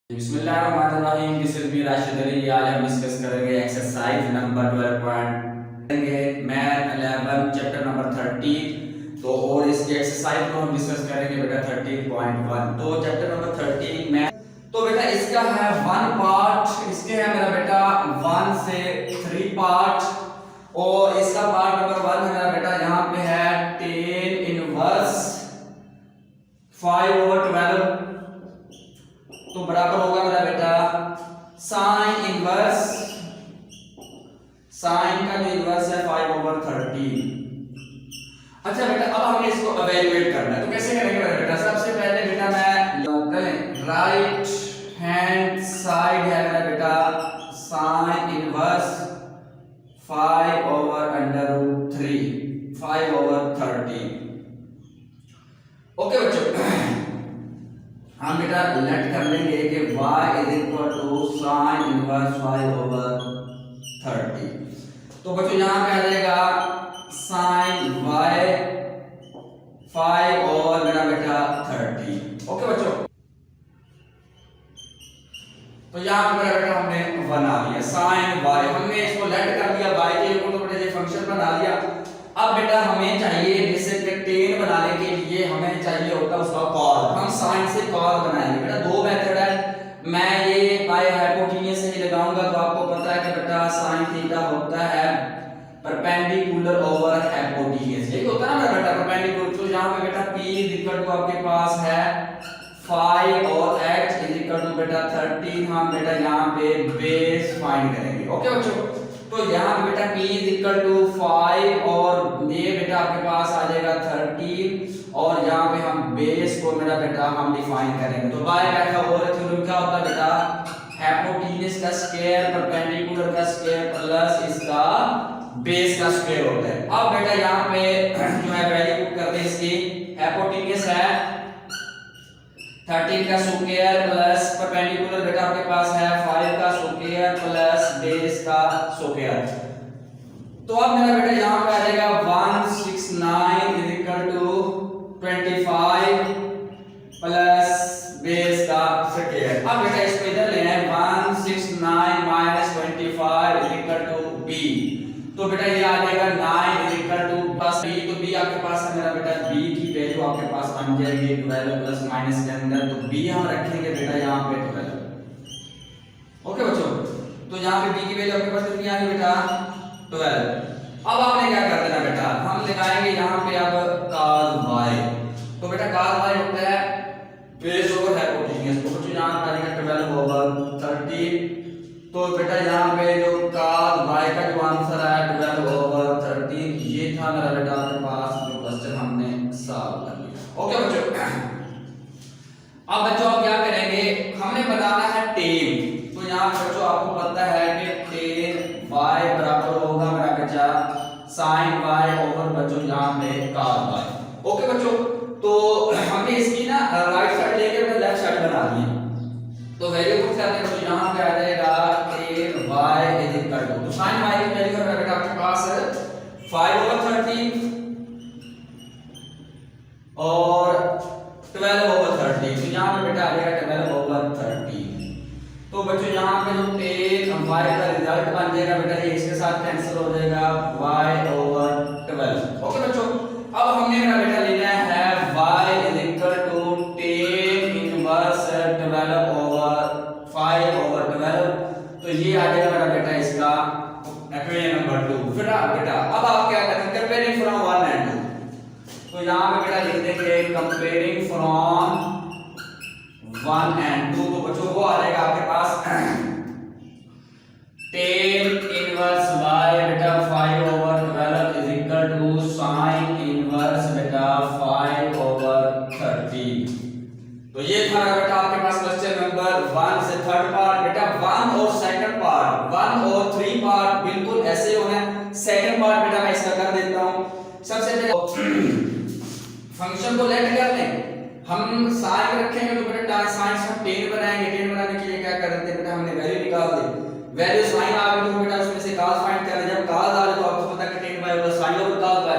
बिस्मिल्लाहिर्रहमानिर्रहीम। This is me Rashid Ali. आज हम डिस्कस करेंगे exercise number 12 point math 11 chapter number 13। तो और इसकी एक्सरसाइज को हम डिस्कस करेंगे बेटा 13.1। तो चैप्टर नंबर 13 मैथ। तो बेटा इसका है 1 पार्ट, इसके है मेरा बेटा 1 से 3 पार्ट और इसका पार्ट नंबर 1 है मेरा बेटा यहाँ पे है 10 इनवर्स 5/12 तो बराबर होगा मेरा बेटा साइन इनवर्स, साइन का जो इनवर्स है 5/13। अच्छा बेटा अब हमें इसको इवैल्यूएट करना है, तो कैसे करेंगे मेरा बेटा? सबसे पहले बेटा मैं राइट हैंड साइड है मेरा बेटा साइन इनवर्स 5/√3 5/13। ओके बच्चों, हम बेटा लेट कर लेंगे कि y is equal to sine inverse 5/30। तो बच्चों यहां पे आ जाएगा साइन y 5 और मेरा बेटा 30। ओके बच्चों, तो यहां पे मेरा बेटा हमने बना लिया साइन y, हमने इसको लेट कर दिया y के ऊपर, तो बेटा ये फंक्शन बना लिया। अब बेटा हमें चाहिए जैसे कि 10 बनाने के लिए हमें चाहिए होता है उसका कॉल। हम साइन से कॉल बनाएंगे बेटा। दो मेथड है, मैं ये बाय हाइपोटेन्यूज से ही लगाऊंगा। तो आपको पता है कि बेटा साइन थीटा होता है परपेंडिकुलर ओवर हाइपोटेन्यूज, यही होता है ना बेटा परपेंडिकुलर। तो यहां पे बेटा p इज इक्वल टू आपके पास है 5 और h इज इक्वल टू बेटा 13। हम बेटा यहां पे बेस फाइंड करेंगे। ओके बच्चों, तो यहाँ पे बेटा p इज इक्वल टू 5 और ये बेटा आपके पास आ जाएगा 13 और यहाँ पे हम बेस को मेरा बेटा हम डिफाइन करेंगे। तो बाय पाइथागोरस थ्योरम क्या होता है बेटा? हाइपोटेन्यूज का स्क्वायर परपेंडिकुलर का स्क्वायर प्लस इसका बेस का स्क्वायर होता है। अब बेटा यहाँ पे जो है वैल्यू पुट करते हैं इसकी। हाइपोटेन्यूज है 13 का स्क्वायर प्लस परपेंडिकुलर बेटा आपके पास है 5 का स्क्वायर प्लस बेस का स्क्वायर। तो अब मेरा बेटा यहां पे आ जाएगा 169 is equal to 25 plus base का स्क्वायर। अब बेटा इसको इधर लेना है 169 minus 25 is equal to b। तो बेटा ये आ जाएगा 9 is equal to plus b। तो b आपके पास है मेरा बेटा b की वैल्यू आपके पास बन जाएगी 12 प्लस माइनस के अंदर। तो b हम रखेंगे बेटा यहां पे 12। ओके बच्चों, तो यहां पे b की वैल्यू आपके पास कितनी आ गई बेटा 12। अब आपने क्या कर देना बेटा, हम लगाएंगे यहां पे अब cos y। तो बेटा cos y होता है बेस ओवर हाइपोटेन्यूज। तो बच्चों यहां पे आ जाएगा 12/30। तो बेटा यहाँ पे जो cos y का जो आंसर है 12/13 ये था मेरा बेटा आपके पास जो क्वेश्चन हमने सॉल्व कर लिया। ओके बच्चों, अब बच्चों आप क्या करेंगे, हमने बनाना है 10। तो यहाँ बच्चों आपको पता है कि 10y बराबर होगा मेरा बेटा sin y ओवर बच्चों यहाँ पे cos y। ओके बच्चों, तो हमने इसकी ना राइट साइड लेके अपने लेफ्ट साइड बना दी। तो वैल्यू पुट करते हैं, तो यहाँ पे आ जाएगा 10y इज इक्वल टू, तो sin y की वैल्यू है बेटा आपके पास 5/13 और 12/13। तो यहाँ पे बेटा आ जाएगा 12/13। तो बच्चों यहाँ पे जो 10y का रिजल्ट बन जाएगा बेटा ये इसके साथ कैंसिल हो जाएगा y/12। ओके बच्चों, अब हमने मेरा बेटा लेना है y is equal to 10 inverse 12/5/12। तो ये आ जाएगा मेरा बेटा इसका इक्वेशन नंबर 2। फिर बेटा अब आप क्या करेंगे, कंपेयरिंग फ्रॉम 1 एंड 2। तो यहां पे बेटा लिख देंगे कंपेयरिंग फ्रॉम 1 एंड 2। तो बच्चों वो आ जाएगा आपके पास 10 इनवर्स y बेटा 5/12 is equal to sin inverse बेटा 5/13। तो ये था बेटा आपके पास क्वेश्चन नंबर 1 से थर्ड पार्ट। बेटा 1 और सेकंड पार्ट 1 और 3 पार्ट बिल्कुल ऐसे होना है। सेकंड पार्ट बेटा मैं इसका कर देता हूं। सबसे पहले फंक्शन को लेट कर लें, हम साइन रखेंगे तो बेटा साइन से 10 बनाएंगे। 10 बनाने के लिए क्या कर देते हैं बेटा, हमने वैल्यू निकाल दी। वैल्यू साइन आ गई तो बेटा उसमें से cos फाइंड कर ले। जब cos आ जाए तो आपको पता है कि 10y होगा sin over cos y।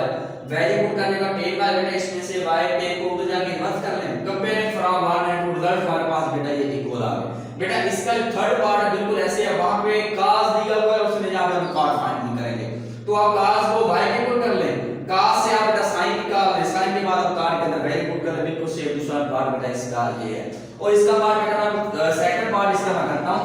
Value put करने का 10y बेटा इसमें से y 10 को उधर जाके मत कर लें। कंपेयरिंग फ्रॉम 1 एंड 2 रिजल्ट हमारे पास बेटा ये इक्वल आ गए। बेटा इसका जो थर्ड पार्ट है बिल्कुल ऐसे है, वहां पे cos दिया हुआ है, उसमें यहाँ पे हम cos फाइंड नहीं करेंगे, तो आप cos को y के पुट कर लें, cos से आप बेटा sin निकाल लें, sin के बाद आप cos के अंदर y पुट कर लें, बिल्कुल सेम दूसरा पार्ट बेटा इसका ये है। और इसका पार्ट बेटा मैं सेकंड पार्ट इसका मैं करता हूं।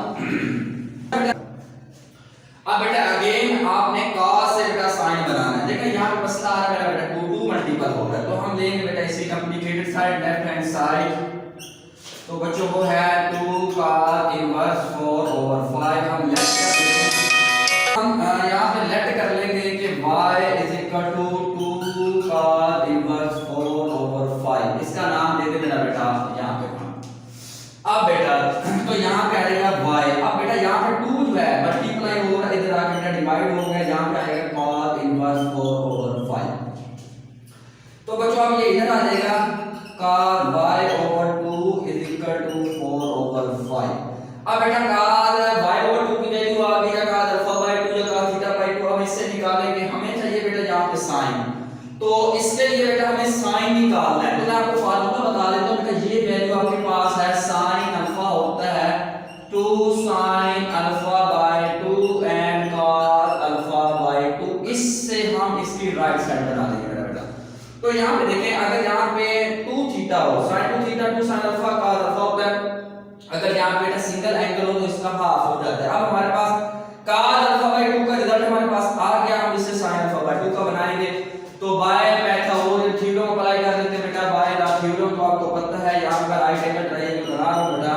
अब बेटा अगेन आपने cos से बेटा sin बनाना है, देखिए यहाँ पे मसला आ रहा है बेटा 2 मल्टीपल हो रहा है, तो हम लेंगे बेटा इसकी complicated side left hand side, तो बच्चों को है 2 cos इनवर्स 4 ओवर 5, हम लेट कर लेंगे, हम यहाँ पे लेट कर लेंगे कि y is equal to 2 cos inverse 4 over 5, इसका नाम दे दे मेरा बेटा यहाँ पे। अब बेटा तो यहाँ पे आएगा y, अब बेटा यहाँ पे 2 जो है मल्टीप्लाई हो रहा है, इधर आके बेटा डिवाइड हो गया, यहाँ पे आएगा cos इनवर्स 4 ओवर 5, तो बच्चों अब ये इधर आ जाएगा cos y over 2 is equal to 4 over 5। अब बेटा cos y ओवर 2 की वैल्यू आ गई है cos अल्फा बाय 2 या cos थीटा बाय 2, अब इससे निकालेंगे, हमें चाहिए बेटा यहाँ पे sin, तो इसके लिए बेटा हमें sin निकालना है, तो मैं आपको फार्मूला बता देता हूँ बेटा, ये वैल्यू आपके पास है sin अल्फा होता है 2 sin alpha by 2 and cos alpha by 2, इससे हम इसकी राइट साइड बना देंगे बेटा। तो यहाँ पे देखें, अगर यहाँ पे 2 थीटा हो, sin 2 theta 2 sin alpha cos alpha होता है, अगर यहाँ पे बेटा सिंगल एंगल हो तो इसका हाफ हो जाता है। अब हमारे पास cos अल्फा बाय 2 का रिजल्ट हमारे पास आ गया, हम इसे sin अल्फा बाय 2 का बनाएंगे, तो बाय पाइथागोरस थ्योरम अप्लाई कर देते हैं बेटा, बाय द थ्योरम तो आपको पता है, यहाँ पर राइट एंगल ट्रायंगल बना रहा हूं बेटा,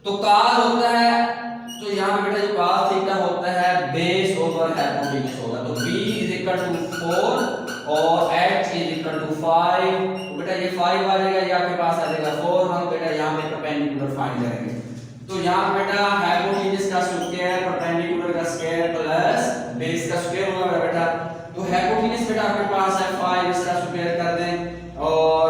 तो cos होता है, तो यहाँ पे बेटा जो cos थीटा होता है बेस ओवर हाइपोटेन्यूज होगा, तो b इज इक्वल टू 4 और h इज इक्वल टू 5, तो बेटा ये 5 आ जाएगा, ये आपके पास आ जाएगा 4, हम बेटा यहाँ पे परपेंडिकुलर फाइंड करेंगे, तो यहाँ बेटा हाइपोटेन्यूज का स्क्वायर परपेंडिकुलर का स्क्वायर प्लस बेस का स्क्वायर होगा बेटा, तो हाइपोटेन्यूज बेटा आपके पास है 5, इसका स्क्वायर कर दें और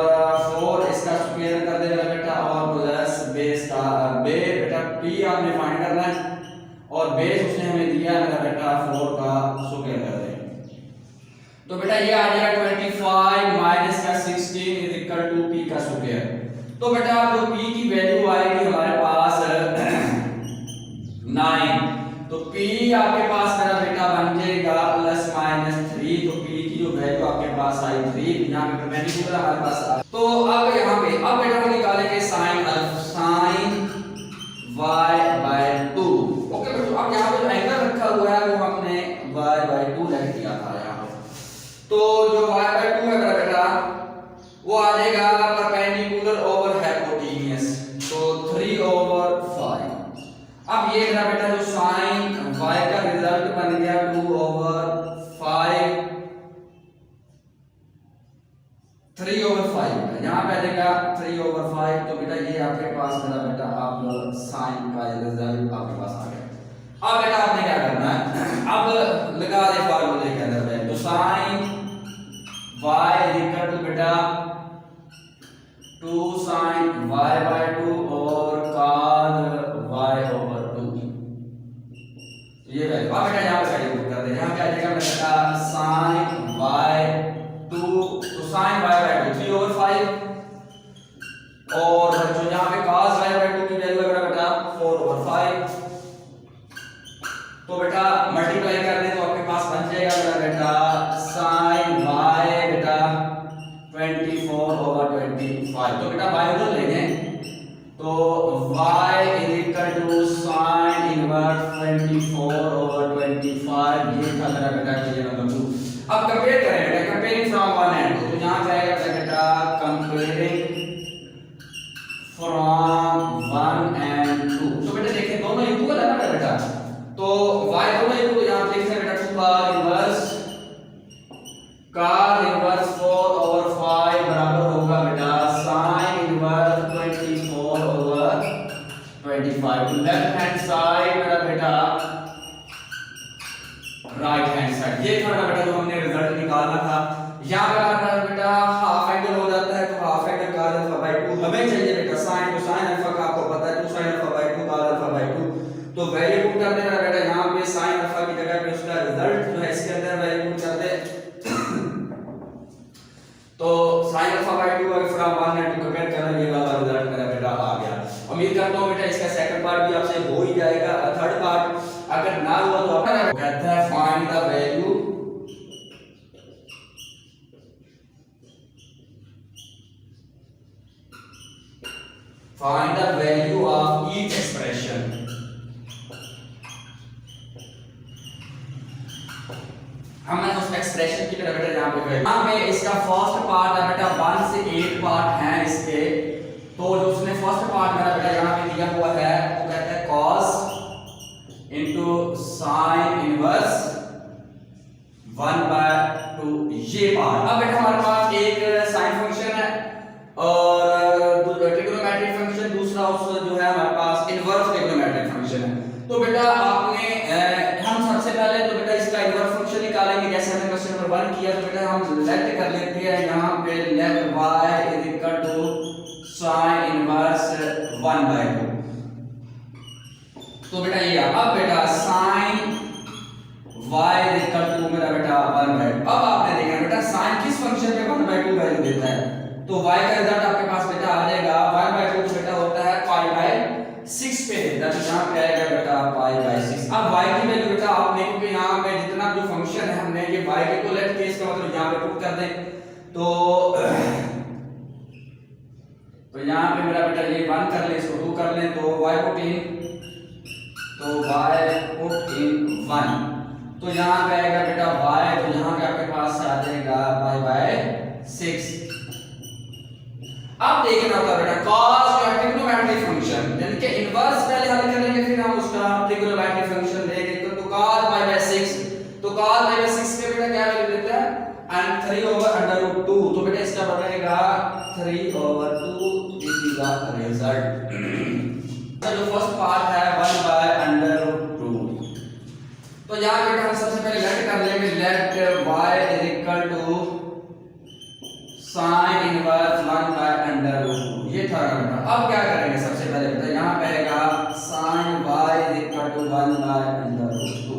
4 इसका स्क्वायर कर देना बेटा, और प्लस बेस का बेटा p आपने फाइंड करना है और बेस उसने हमें दिया है बेटा 4 का स्क्वायर कर दें, तो बेटा ये आ जाएगा 25 माइनस का 16 इज इक्वल टू p का स्क्वायर, तो बेटा जो p की वैल्यू आएगी हमारे पास 9, तो p आपके पास मेरा बेटा बन जाएगा प्लस माइनस 3, तो p की जो वैल्यू आपके पास आई 3, यहाँ पे परपेंडिकुलर हमारे पास आ, तो अब यहाँ पे अब बेटा हम निकालेंगे sin y बाय 2, ओके बेटा, अब यहाँ पे जो एंगल रखा हुआ है वो हमने y बाय 2 रख दिया था यहाँ पे, तो जो y बाय 2 है मेरा बेटा वो आ जाएगा परपेंडिकुलर ओवर हाइपोटेन्यूज, तो 3 ओवर 5। अब ये मेरा बेटा जो sin y का रिजल्ट बन गया 2 ओवर 5, 3 ओवर 5, यहाँ पे आ जाएगा 3 ओवर 5, तो बेटा ये आपके पास मेरा बेटा आप sin का रिजल्ट आपके पास आ गया। अब बेटा आपने क्या करना है, अब लगा दे फार्मूले के अंदर, तो sin y इक्वल टू बेटा 2 sin y बाय 2 और cos y ओवर 2, ये वैल्यू आप बेटा यहाँ पे कैलकुलेट कर दे, यहाँ पे आ जाएगा बेटा sin y 2, तो sin y बाय 2 3 ओवर 5, और जो यहाँ पे cos y बाय 2 की वैल्यू है बेटा 4 ओवर 5, तो बेटा मल्टीप्लाई कर दे तो आपके पास बन जाएगा मेरा बेटा sin y बेटा 24 ओवर 25, तो बेटा y उधर लेंगे, तो y is equal to sin inverse 24 over 25, ये था मेरा बेटा क्वेश्चन नंबर 2। अब कंपेयर करें बेटा, कंपेयरिंग फ्रॉम 1 एंड 2, तो यहाँ पे आएगा बेटा कंपेयरिंग फ्रॉम 1 एंड 2, तो बेटा देखिए दोनों इक्वल है ना बेटा, तो y दोनों इक्वल, यहाँ पे लिख सकते हैं बेटा 2 इनवर्स cos इनवर्स 4 ओवर 5 बराबर होगा बेटा sin इनवर्स 24 ओवर 25, तो लेफ्ट हैंड साइड मेरा बेटा राइट हैंड साइड, ये था मेरा बेटा जो हमने रिजल्ट निकालना था। यहाँ पे हमारा बेटा हाफ एंगल हो जाता है, तो half angle cos alpha by 2 हमें चाहिए बेटा sin, तो sin अल्फा का आपको पता है 2 sin alpha by 2 cos alpha by 2, तो वैल्यू पुट कर देना बेटा, यहाँ पे sin अल्फा की जगह पे उसका रिजल्ट जो है इसके अंदर वैल्यू पुट कर दे, तो sin अल्फा बाय 2 अगर फ्रॉम 1 एंड 2 कंपेयर करना, ये वाला रिजल्ट मेरा बेटा आ गया। उम्मीद करता हूँ बेटा इसका सेकंड पार्ट भी आपसे हो ही जाएगा। थर्ड पार्ट अगर ना हुआ तो आप कहता है find the value of each expression. हमने उस एक्सप्रेशन की तरफ बेटा यहाँ पे इसका फर्स्ट पार्ट है बेटा 1 से 8 पार्ट हैं इसके। तो जो उसने फर्स्ट पार्ट मेरा बेटा यहाँ पे दिया हुआ है वो कहता है cos इनटू sin इनवर्स 1/2 ये पार्ट। अब बेटा हमारे पास एक sin फंक्शन है और ट्रिग्नोमेट्रिक फंक्शन दूसरा उस जो है हमारे पास इनवर्स ट्रिग्नोमेट्रिक फंक्शन है। तो बेटा आपने हम सबसे पहले तो बेटा इसका इनवर्स फंक्शन निकालेंगे जैसे हमने क्वेश्चन नंबर 1 किया। तो बेटा हम लेट कर लेते हैं यहाँ पे let y is equal to sin inverse 1/2। तो बेटा ये अब बेटा sin y is equal to मेरा बेटा 1/2। अब आपने देखा बेटा sin किस फंक्शन पे 1/2 वैल्यू देता है तो y का रिजल्ट आपके पास बेटा आ जाएगा 1/2 तो बेटा होता है π/6 पे देता है। तो यहाँ पे आएगा बेटा π/6। अब y की वैल्यू बेटा आपने क्योंकि यहाँ पे जितना जो फंक्शन है हमने ये y के को लेट के इसका मतलब यहाँ पे पुट कर दें तो यहाँ पे मेरा बेटा ये 1 कर ले इसको 2 कर ले तो y पुट इन 1 तो यहाँ पे आएगा बेटा y तो यहाँ पे आपके पास आ जाएगा π/6। अब देखना होगा बेटा cos जो है ट्रिग्नोमेट्रिक फंक्शन यानी कि इनवर्स पहले हल करेंगे फिर हम उसका ट्रिग्नोमेट्रिक फंक्शन लेंगे। तो cos π/6 तो cos π/6 के बेटा क्या वैल्यू देता है and 3/√2 तो बेटा इसका बनेगा 3/2 दिस इज द रिजल्ट। जो फर्स्ट पार्ट है 1/√2 तो यहां बेटा हम सबसे पहले लेट कर लेंगे let y is equal to sin inverse 1/√2 ये था बेटा। अब क्या करेंगे सबसे पहले बेटा यहां पे आएगा sin y is equal to 1/√2।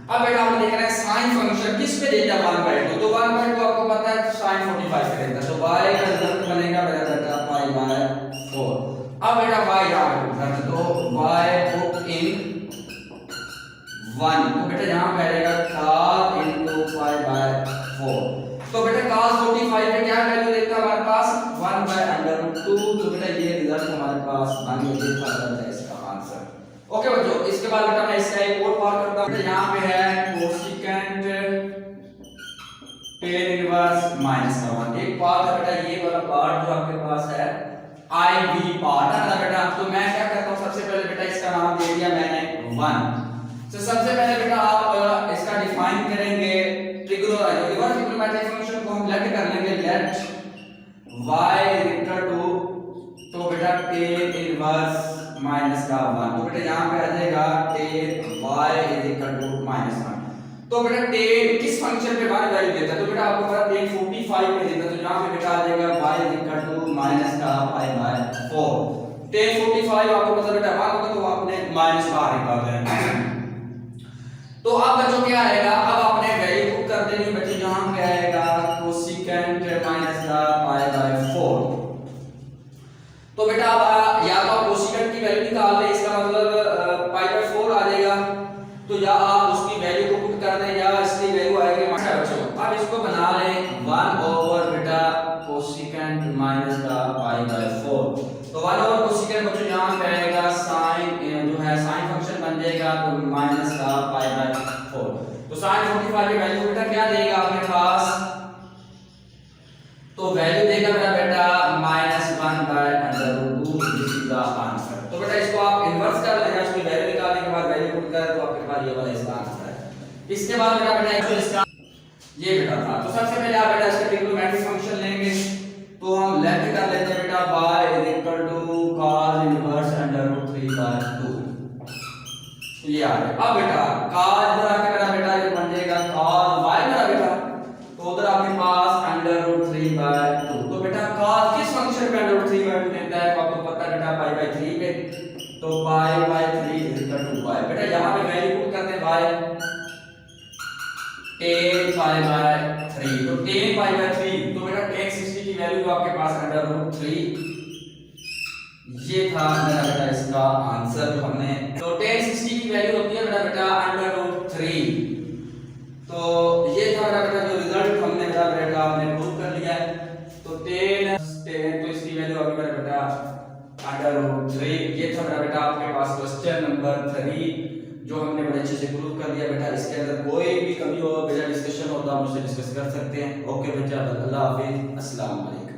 अब बेटा हम देख रहे हैं sin फंक्शन किस पे देता है 1/2 तो 1/2 आपको पता है sin 45 पे देता है तो y का रिजल्ट बनेगा मेरा बेटा π/4। अब बेटा y यहां पे पुट कर तो y पुट इन 1 तो बेटा यहां पे आएगा cos इनटू π/4। तो बेटा cos 45 पे क्या वैल्यू देता है हमारे पास 1/√2 तो बेटा ये रिजल्ट हमारे पास बन गया था इसका आंसर। ओके बच्चों इसके बाद बेटा मैं इसका एक और पार्ट करता हूं। यहां पे है कोसेकेंट tan इनवर्स -1 एक पार्ट है बेटा ये वाला पार्ट जो आपके पास है IV पार्ट है ना बेटा। तो मैं क्या करता हूं सबसे पहले बेटा इसका नाम दे दिया मैंने 1। तो सबसे पहले बेटा आप इसका डिफाइन करेंगे ट्रिग्नोमेट्रिक फंक्शन को हम लेट कर लेंगे let y is equal to तो बेटा tan इनवर्स -1 तो बेटा यहां पे आ जाएगा tan y is equal to -1। तो बेटा tan किस फंक्शन पे 1 वैल्यू देता है तो बेटा आपको पता tan 45 पे देता है तो यहां पे बेटा आ जाएगा y is equal to -π/4। tan 45 आपको पता बेटा 1 होगा तो आपने माइनस बाहर निकाल देना है। तो अब बच्चों क्या आएगा अब आपने वैल्यू पुट कर देनी बच्चे यहां पे आएगा कोसेकेंट -π/4। तो बेटा अब या तो आप कोसेकेंट की वैल्यू निकाल लें इसका मतलब π/4 आ जाएगा तो या आप उसकी वैल्यू को पुट कर दें या इसकी वैल्यू आएगी बच्चों। अब इसको बना लें 1 ओवर बेटा कोसेकेंट -π/4 तो 1 ओवर कोसेकेंट बच्चों यहां पे आएगा sin जो है sin फंक्शन बन जाएगा तो -π/4 तो sin 45 की वैल्यू बेटा क्या देगा आपके पास तो वैल्यू देगा मेरा बेटा -1/√2 दिस इज द आंसर। तो बेटा इसको आप इन्वर्स कर लेना उसकी वैल्यू निकालने के बाद वैल्यू पुट करें तो आपके पास ये वाला इसका आंसर है। इसके बाद बेटा इसका ये बेटा था तो सबसे पहले आप बेटा इसका ट्रिग्नोमेट्रिक फंक्शन लेंगे तो हम लेट कर लेते हैं बेटा y is equal to cos inverse √3/2 ये आ गया। अब बेटा cos इधर आके मेरा बेटा ये बन जाएगा cos y मेरा बेटा तो उधर आपके पास √3/2 तो बेटा cos किस फंक्शन पे √3/2 देता है तो आपको पता है बेटा π/3 पे तो π/3 इज इक्वल टू y बेटा यहां पे वैल्यू पुट करते हैं y tan π/3 तो tan π/3 तो बेटा tan 60 की वैल्यू तो आपके पास √3 ये था मेरा बेटा इसका आंसर जो हमने, तो tan 60 की वैल्यू होती है मेरा बेटा √3। तो ये था मेरा बेटा जो रिजल्ट हमने मेरा बेटा हमने प्रूव कर लिया है। तो तो इसकी वैल्यू आ गई मेरा बेटा √3। ये था मेरा बेटा आपके पास क्वेश्चन नंबर 3 जो हमने बड़े अच्छे से प्रूव कर दिया बेटा। इसके अंदर कोई भी कमी हो बेटा डिस्कशन हो तो आप मुझसे डिस्कस कर सकते हैं। ओके बेटा, अल्लाह हाफिज, अस्सलाम वालेकुम।